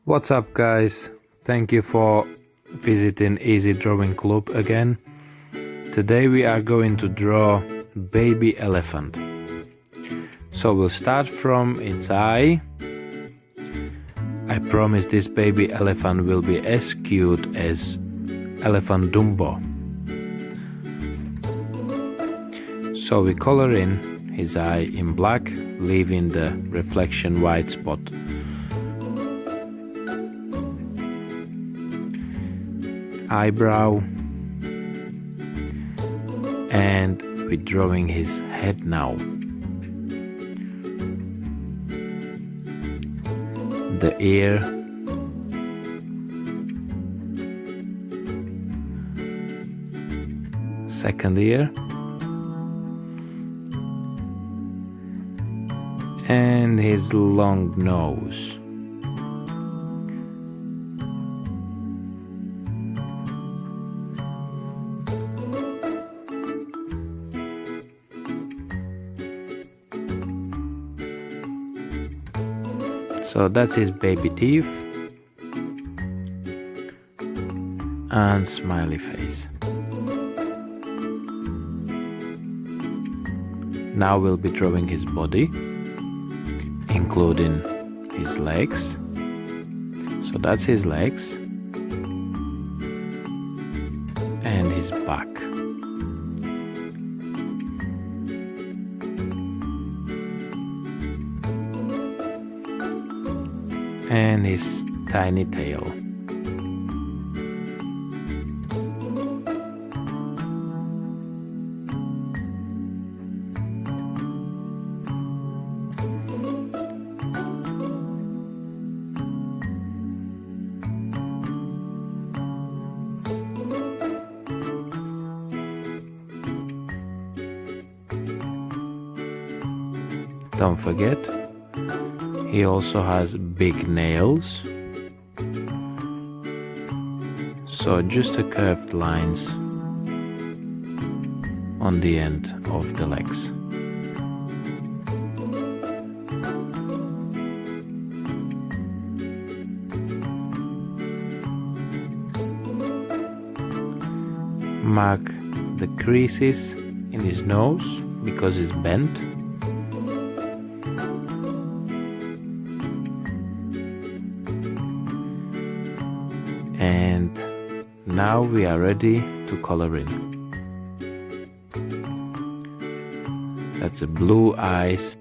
What's up, guys? Thank you for visiting Easy Drawing Club again. Today we are going to draw baby elephant. So we'll start from its eye. I promise this baby elephant will be as cute as elephant Dumbo. So we color in his eye in black, leaving the reflection white spot. Eyebrow, and we're drawing his head now. The ear, second ear, and his long nose. So that's his baby teeth and smiley face. Now we'll be drawing his body, including his legs. So that's his legs and his back. And his tiny tail. Don't forget, he also has big nails, so just a curved lines on the end of the legs. Mark the creases in his nose because it's bent. And now we are ready to color in. That's a blue eyes.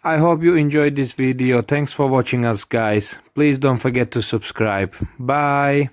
I hope you enjoyed this video. Thanks for watching us, guys. Please don't forget to subscribe. Bye.